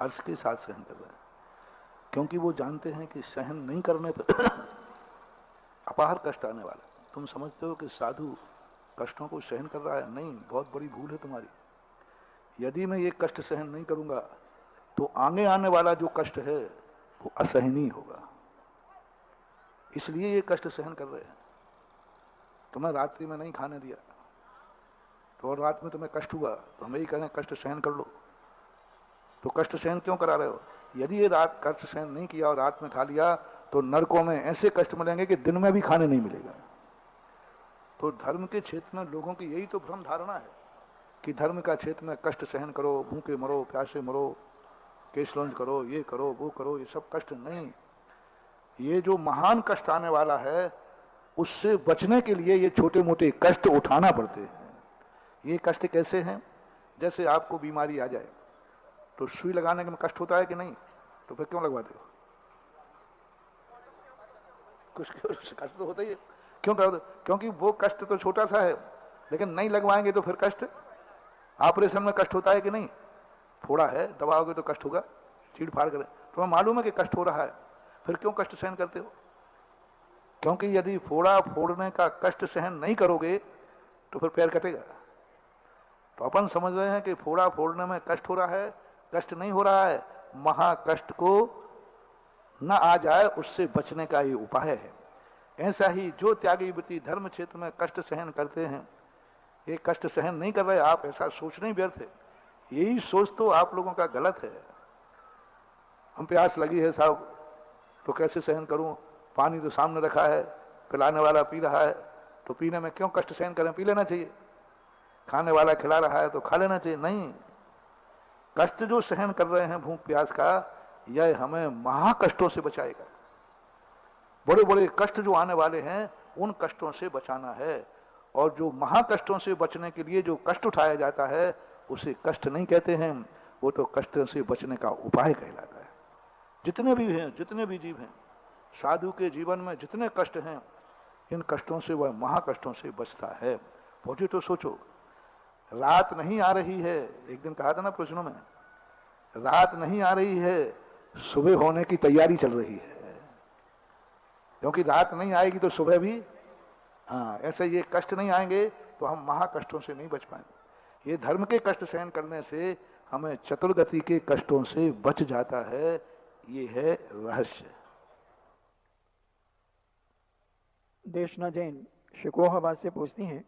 हर्ष के साथ सहन कर रहे हैं, क्योंकि वो जानते हैं कि सहन नहीं करने पर अपार कष्ट आने वाला। तुम समझते हो कि साधु कष्टों को सहन कर रहा है? नहीं, बहुत बड़ी भूल है तुम्हारी। यदि मैं ये कष्ट सहन नहीं करूंगा तो आगे आने वाला जो कष्ट है वो असहनीय होगा, इसलिए ये कष्ट सहन कर रहे हैं। तुम्हें रात्रि में नहीं खाने दिया तो और रात में तुम्हें कष्ट हुआ तो हम यही कह रहे हैं कष्ट सहन कर लो। तो कष्ट सहन क्यों करा रहे हो? यदि ये रात कष्ट सहन नहीं किया और रात में खा लिया तो नरकों में ऐसे कष्ट मिलेंगे कि दिन में भी खाने नहीं मिलेगा। तो धर्म के क्षेत्र में लोगों की यही तो भ्रम धारणा है कि धर्म का क्षेत्र में कष्ट सहन करो, भूखे मरो, प्यासे मरो, केस लॉन्च करो, ये करो वो करो, ये सब कष्ट नहीं। ये जो महान कष्ट आने वाला है उससे बचने के लिए ये छोटे मोटे कष्ट उठाना पड़ते हैं। ये कष्ट कैसे हैं? जैसे आपको बीमारी आ जाए तो सुई लगाने में कष्ट होता है कि नहीं? तो फिर क्यों लगवाते हो? कुछ कष्ट तो होता ही है। क्यों करते? क्योंकि वो कष्ट तो छोटा सा है, लेकिन नहीं लगवाएंगे तो फिर कष्ट। ऑपरेशन में कष्ट होता है कि नहीं? फोड़ा है, दबाओगे तो कष्ट होगा, चीड़ फाड़ करे। तुम्हें मालूम है कि कष्ट हो रहा है, फिर क्यों कष्ट सहन करते हो? क्योंकि यदि फोड़ा फोड़ने का कष्ट सहन नहीं करोगे तो फिर पैर कटेगा। तो अपन समझ रहे हैं कि फोड़ा फोड़ने में कष्ट हो रहा है, कष्ट नहीं हो रहा है, महाकष्ट को न आ जाए उससे बचने का ये उपाय है। ऐसा ही जो त्यागी वृत्ति धर्म क्षेत्र में कष्ट सहन करते हैं, ये कष्ट सहन नहीं कर रहे, आप ऐसा सोचने व्यर्थ है। यही सोच तो आप लोगों का गलत है। हम प्यास लगी है साहब तो कैसे सहन करूं, पानी तो सामने रखा है, पिलाने वाला पी रहा है, तो पीने में क्यों कष्ट सहन करें? पी लेना चाहिए। खाने वाला खिला रहा है तो खा लेना चाहिए। नहीं, कष्ट जो सहन कर रहे हैं भूख प्यास का, यह हमें महाकष्टों से बचाएगा। बड़े बड़े कष्ट जो आने वाले हैं उन कष्टों से बचाना है। और जो महाकष्टों से बचने के लिए जो कष्ट उठाया जाता है उसे कष्ट नहीं कहते हैं, वो तो कष्ट से बचने का उपाय कहलाता है। जितने भी हैं, जितने भी जीव हैं, साधु के जीवन में जितने कष्ट हैं, इन कष्टों से वह महाकष्टों से बचता है। पहुंचे तो सोचो, रात नहीं आ रही है, एक दिन कहा था ना प्रश्नों में, रात नहीं आ रही है, सुबह होने की तैयारी चल रही है, क्योंकि रात नहीं आएगी तो सुबह भी। हाँ, ऐसे ये कष्ट नहीं आएंगे तो हम महाकष्टों से नहीं बच पाएंगे। ये धर्म के कष्ट सहन करने से हमें चतुर्गति के कष्टों से बच जाता है। ये है रहस्य। देशना जैन शिकोहाबाद से पूछती हैं,